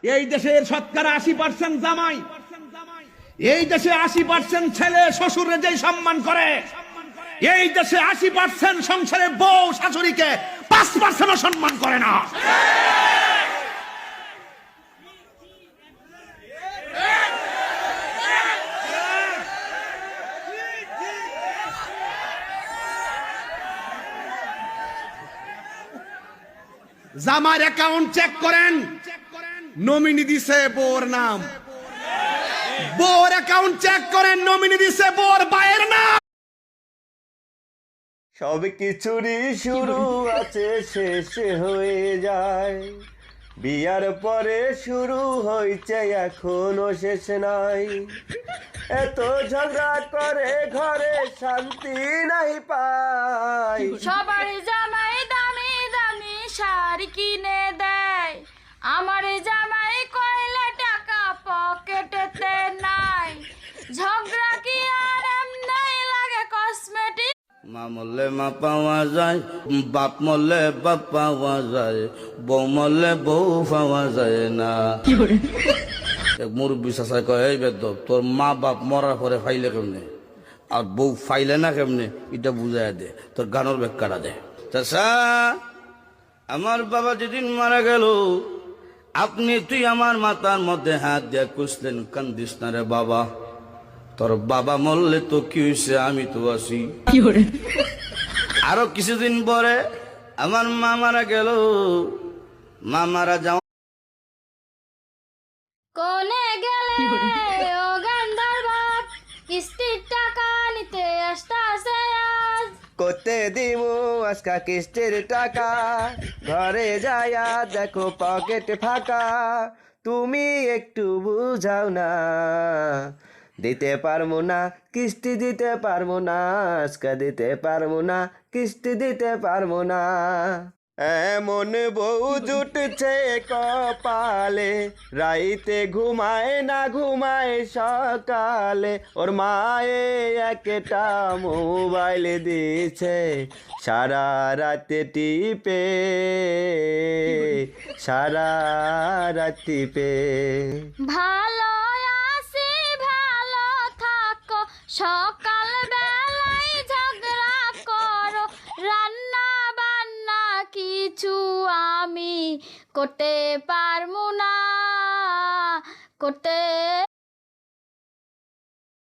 এই দেশের শতকরা 80% জামাই, এই দেশে 80% ছেলে শ্বশুরে যে সম্মান করে, এই দেশে 80% সংসারে বউ শাশুড়িকে 5% সম্মান করে না। জামার অ্যাকাউন্ট চেক করেন, নমিনি দিছে বউর নাম। বউর অ্যাকাউন্ট চেক করেন, নমিনি দিছে বউর ভাইয়ের নাম। সব কিছুরই শুরু আছে, শেষ হয়ে যায়। বিয়ার পরে শুরু হয়েছে, এখনো শেষ নাই। এত ঝগড়া করে ঘরে শান্তি নাই পাই। সবার জামাই দামি দামি শাড়ি কিনে দেয়, আমার জামাই কয়লা টাকা পকেটেতে নাই। ঝগড়া কি আর এমনি লাগে কসমেটিক? মা মরলে মা পাওয়া যায়, বাপ মরলে বাপ পাওয়া যায়, বউ মরলে বউ পাওয়া যায় না। এক মুরব্বী চাচাই কয়, এই বেদব, তোর মা বাপ মরার পরে ফাইলে কেমনে আর বউ ফাইলে না কেমনে, এটা বুঝাই দে, তোর গানোর ব্যাখ্যাটা দে। চাচা, আমার বাবা যেদিন মারা গেল, তুই আমার মাথার মধ্যে হাত দিয়ে কুসলেন, কান্দিস না রে বাবা, তোর বাবা মরলে তো কি হয়েছে, আমি তো আছি। আরো কিছুদিন পরে আমার মা মারা গেল, মা মারা যাও কোনে গেলে ও গান্ধার বাপ, কিস্তির টাকা নিতে আসতাছে আজ। করতে দিব আজকা কিস্তির টাকা, ঘরে যায়া দেখো পকেট ফাঁকা। তুমি একটু বুঝাও না, দিতে পারবো না কিস্তি, দিতে পারবো না আজকা, দিতে পারবো না কিস্তি, দিতে পারবো না। এমন বউ জুটছে কপালে, রাইতে ঘুমায় না ঘুমায় সকালে। ওর মায়ে একটা মোবাইল দিছে, সারা রাতে টিপে, সারা রাত টিপে। ভালো আছি ভালো থাকো, সকাল বেলায় ঝগড়া করো, রান্না বান্না কিছু আমি করতে পারবো না, করতে